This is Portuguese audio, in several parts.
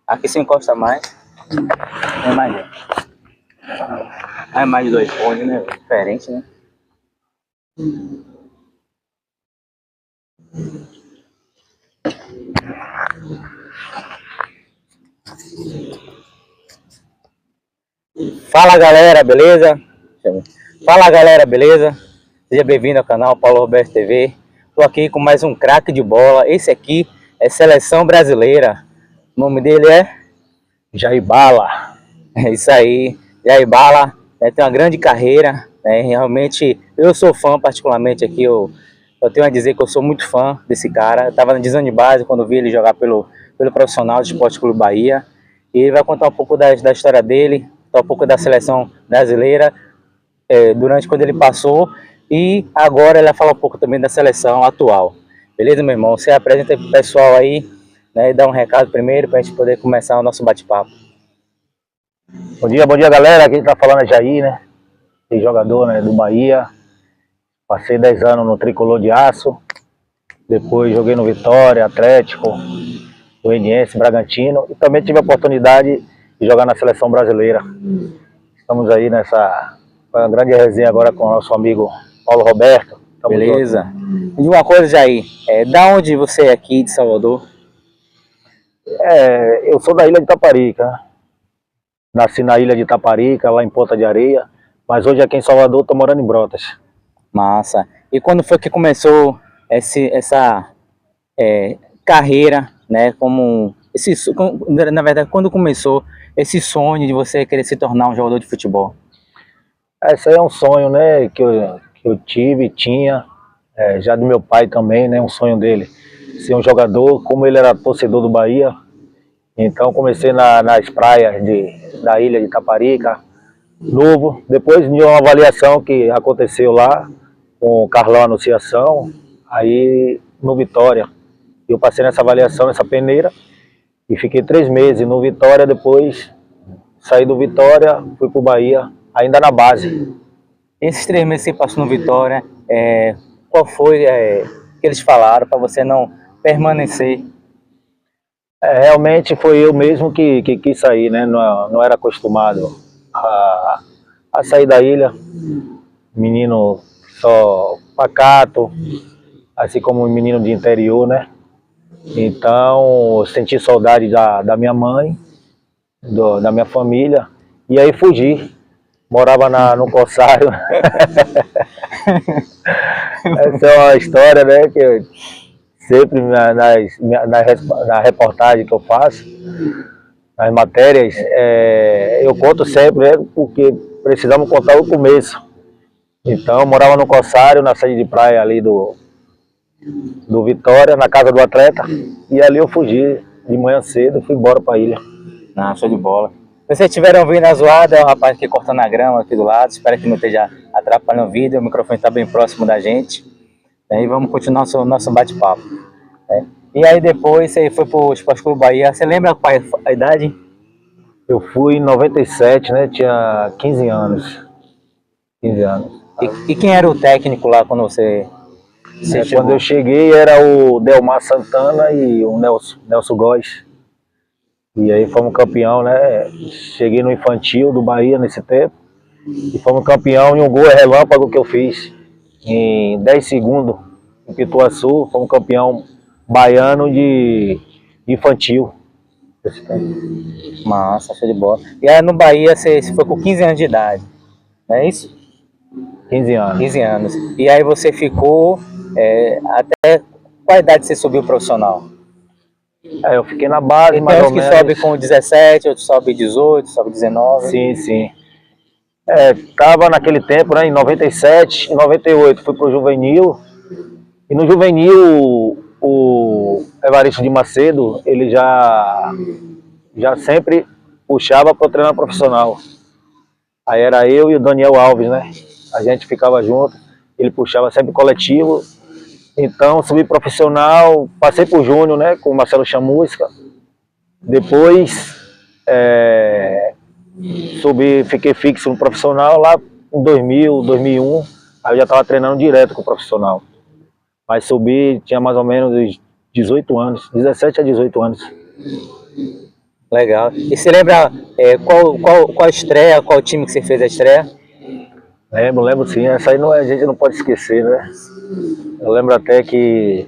Aqui se encosta mais. É mais. É mais de 2 fones, né? Diferente, né? Fala galera, beleza? Fala galera, beleza? Seja bem-vindo ao canal Paulo Roberto TV. Tô aqui com mais um craque de bola. Esse aqui é Seleção Brasileira. O nome dele é Jair Bala. É isso aí, Jair Bala, né, tem uma grande carreira, né, realmente eu sou fã particularmente aqui, eu tenho a dizer que eu sou muito fã desse cara. Eu estava na divisão de base quando vi ele jogar pelo profissional do Esporte Clube Bahia, e ele vai contar um pouco da história dele, um pouco da seleção brasileira, durante quando ele passou, e agora ele vai falar um pouco também da seleção atual. Beleza, meu irmão? Você apresenta para o pessoal aí, né, e dá um recado primeiro para a gente poder começar o nosso bate-papo. Bom dia galera, quem tá falando é Jair, né? Tem jogador, né, do Bahia. Passei 10 anos no Tricolor de Aço. Depois joguei no Vitória, Atlético, Goianiense, Bragantino. E também tive a oportunidade de jogar na Seleção Brasileira. Estamos aí nessa uma grande resenha agora com o nosso amigo Paulo Roberto. Tamo Beleza. junto. Me diga uma coisa, Jair. Da onde você é aqui de Salvador? Eu sou da Ilha de Taparica. Nasci na Ilha de Taparica, lá em Ponta de Areia. Mas hoje aqui em Salvador estou morando em Brotas. Massa. E quando foi que começou essa carreira, né? Na verdade, quando começou esse sonho de você querer se tornar um jogador de futebol? Esse aí é um sonho, né, que eu tinha, já do meu pai também, né, um sonho dele, ser um jogador, como ele era torcedor do Bahia. Então comecei nas praias da ilha de Taparica, novo. Depois de uma avaliação que aconteceu lá, com o Carlão Anunciação, aí no Vitória. Eu passei nessa avaliação, nessa peneira, e fiquei 3 meses no Vitória. Depois saí do Vitória, fui pro Bahia, ainda na base. Esses 3 meses que você passou no Vitória, qual foi que eles falaram para você não permanecer? Realmente foi eu mesmo que quis sair, né? Não era acostumado a sair da ilha. Menino só pacato, assim como um menino de interior, né? Então, eu senti saudade da minha mãe, da minha família, e aí fugi. Morava no Corsário. Essa é uma história, né, que eu sempre na reportagem que eu faço, nas matérias, eu conto sempre, né, porque precisamos contar o começo. Então, eu morava no Corsário, na saída de praia ali do Vitória, na casa do atleta, e ali eu fugi de manhã cedo, fui embora para a ilha. Ah, show de bola. Se vocês estiverem ouvindo a zoada, é o rapaz que cortando a grama aqui do lado. Espero que não esteja atrapalhando o vídeo. O microfone está bem próximo da gente. E vamos continuar nosso bate-papo. E aí depois você foi para o Esporte Clube Bahia. Você lembra qual é a idade? Eu fui em 97, né? Tinha 15 anos. 15 anos. E quem era o técnico lá quando você chegou? Quando eu cheguei era o Delmar Santana e o Nelson Góes. E aí fomos campeão, né? Cheguei no infantil do Bahia nesse tempo. E fomos campeão em um gol relâmpago que eu fiz. Em 10 segundos, em Pituaçu, fomos campeão baiano de infantil. Massa, show de bola. E aí no Bahia você foi com 15 anos de idade, não é isso? 15 anos. 15 anos. E aí você ficou até qual idade você subiu profissional? Eu fiquei na base, mais ou menos. Tem uns que sobe com 17, outros sobe 18, sobe 19. Sim, sim. Tava naquele tempo, né, em 97, em 98 fui pro juvenil. E no juvenil o Evaristo de Macedo, ele já sempre puxava para o treinador profissional. Aí era eu e o Daniel Alves, né? A gente ficava junto, ele puxava sempre coletivo. Então subi profissional, passei por Júnior, né, com o Marcelo Chamusca. Depois fiquei fixo no profissional lá em 2000, 2001. Aí eu já estava treinando direto com o profissional. Mas subi, tinha mais ou menos 18 anos, 17 a 18 anos. Legal. E você lembra qual estreia, qual time que você fez a estreia? Lembro sim. Essa aí a gente não pode esquecer, né? Eu lembro até que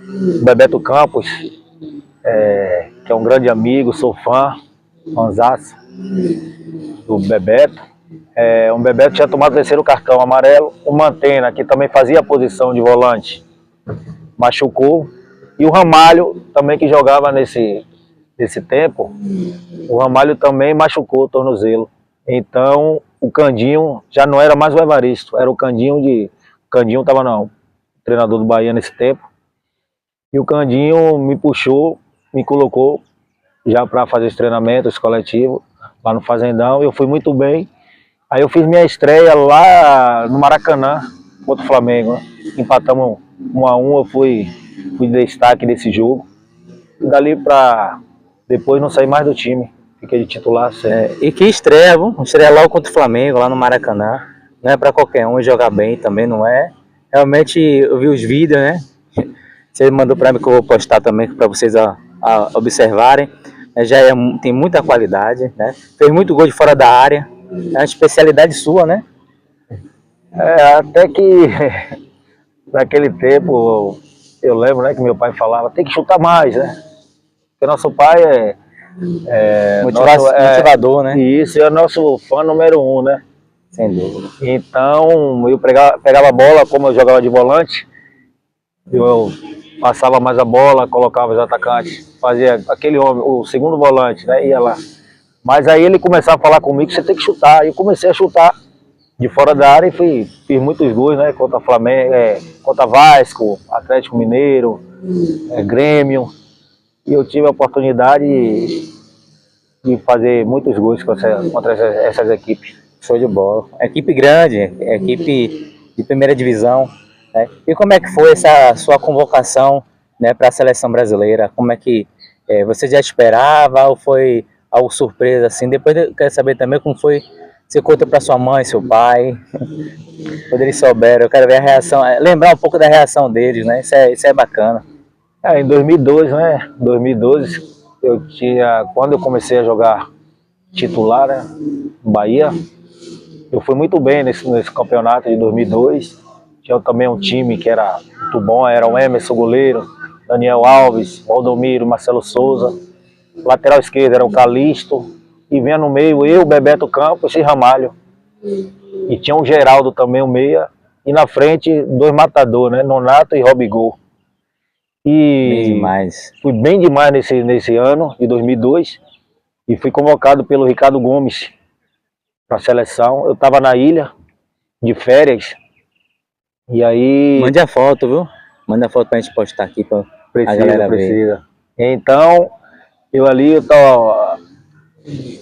o Bebeto Campos, que é um grande amigo, sou fãzaço do Bebeto. Um Bebeto tinha tomado o terceiro cartão amarelo. O Mantena, que também fazia a posição de volante, machucou. E o Ramalho, também que jogava nesse tempo, o Ramalho também machucou o tornozelo. Então, o Candinho já não era mais o Evaristo, era o Candinho O Candinho estava não, treinador do Bahia nesse tempo. E o Candinho me puxou, me colocou já para fazer esse treinamento, esse coletivo, lá no Fazendão. Eu fui muito bem. Aí eu fiz minha estreia lá no Maracanã, contra o Flamengo, né? Empatamos 1-1, eu fui destaque desse jogo. E dali para depois não saí mais do time, fiquei de titular sempre. E que estreia, viu? Estreia logo contra o Flamengo, lá no Maracanã. Não é para qualquer um jogar bem também, não é? Realmente, eu vi os vídeos, né? Você mandou para mim que eu vou postar também para vocês observarem. Tem muita qualidade, né? Fez muito gol de fora da área. É uma especialidade sua, né? Até que naquele tempo eu lembro, né, que meu pai falava, tem que chutar mais, né? Porque nosso pai motivador, né? E isso é o nosso fã número 1, né? Sem dúvida. Então eu pegava a bola, como eu jogava de volante, eu passava mais a bola, colocava os atacantes, fazia aquele homem, o segundo volante, né? Ia lá. Mas aí ele começava a falar comigo, você tem que chutar. E eu comecei a chutar de fora da área e fiz muitos gols, né? Contra Flamengo, contra Vasco, Atlético Mineiro, Grêmio. E eu tive a oportunidade de fazer muitos gols contra essas equipes. Show de bola. Equipe grande, equipe de primeira divisão. Né? E como é que foi essa sua convocação, né, para a seleção brasileira? Como é que você já esperava ou foi algo surpresa assim? Depois eu quero saber também como foi. Você conta para sua mãe, seu pai, quando eles souberam. Eu quero ver a reação, lembrar um pouco da reação deles, né? Isso é bacana. Em 2002, né? 2012, quando eu comecei a jogar titular, né, no Bahia, eu fui muito bem nesse campeonato de 2002. Tinha também um time que era muito bom, era o Emerson, goleiro, Daniel Alves, Valdomiro, Marcelo Souza. Lateral esquerdo era o Calixto. E vinha no meio eu, Bebeto Campos e Ramalho. E tinha o Geraldo também, o meia. E na frente, 2 matadores, né? Nonato e Robigol. Bem demais. Fui bem demais nesse ano, de 2002. E fui convocado pelo Ricardo Gomes para a seleção. Eu estava na ilha, de férias. E aí... Mande a foto, viu? Manda a foto para a gente postar aqui para a galera ver. Então,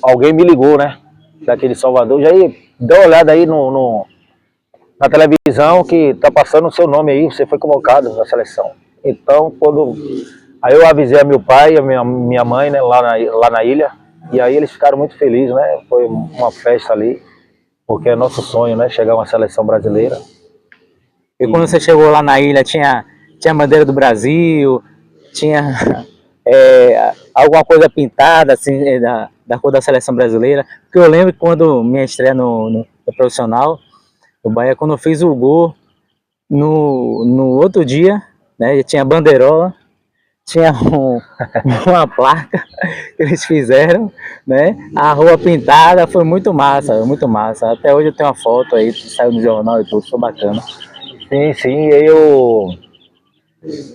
alguém me ligou, né? Daqui de Salvador. Já deu uma olhada aí na televisão que tá passando o seu nome aí, você foi convocado na seleção. Então, aí eu avisei a meu pai e a minha mãe, né, lá na ilha, e aí eles ficaram muito felizes, né? Foi uma festa ali, porque é nosso sonho, né? Chegar a uma seleção brasileira. E quando você chegou lá na ilha, tinha a bandeira do Brasil, tinha alguma coisa pintada, assim, da cor da seleção brasileira? Porque eu lembro que quando minha estreia no profissional, o Bahia, quando eu fiz o gol, no outro dia, né, tinha bandeirola, tinha uma placa que eles fizeram, né, a rua pintada, foi muito massa, muito massa. Até hoje eu tenho uma foto aí, que saiu no jornal e tudo, foi bacana. Sim,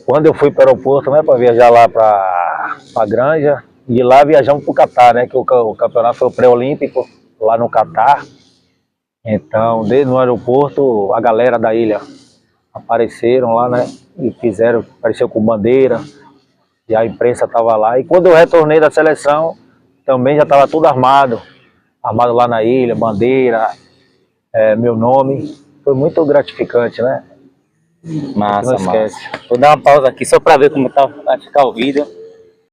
quando eu fui para o aeroporto, né, para viajar lá para a Granja, e lá viajamos para o Catar, né, que o campeonato foi o pré-olímpico, lá no Catar. Então, desde no aeroporto, a galera da ilha apareceram lá, né, e apareceu com bandeira, e a imprensa estava lá. E quando eu retornei da seleção, também já estava tudo armado lá na ilha, bandeira, meu nome. Foi muito gratificante, né? Massa, massa. Vou dar uma pausa aqui só para ver como vai ficar o vídeo.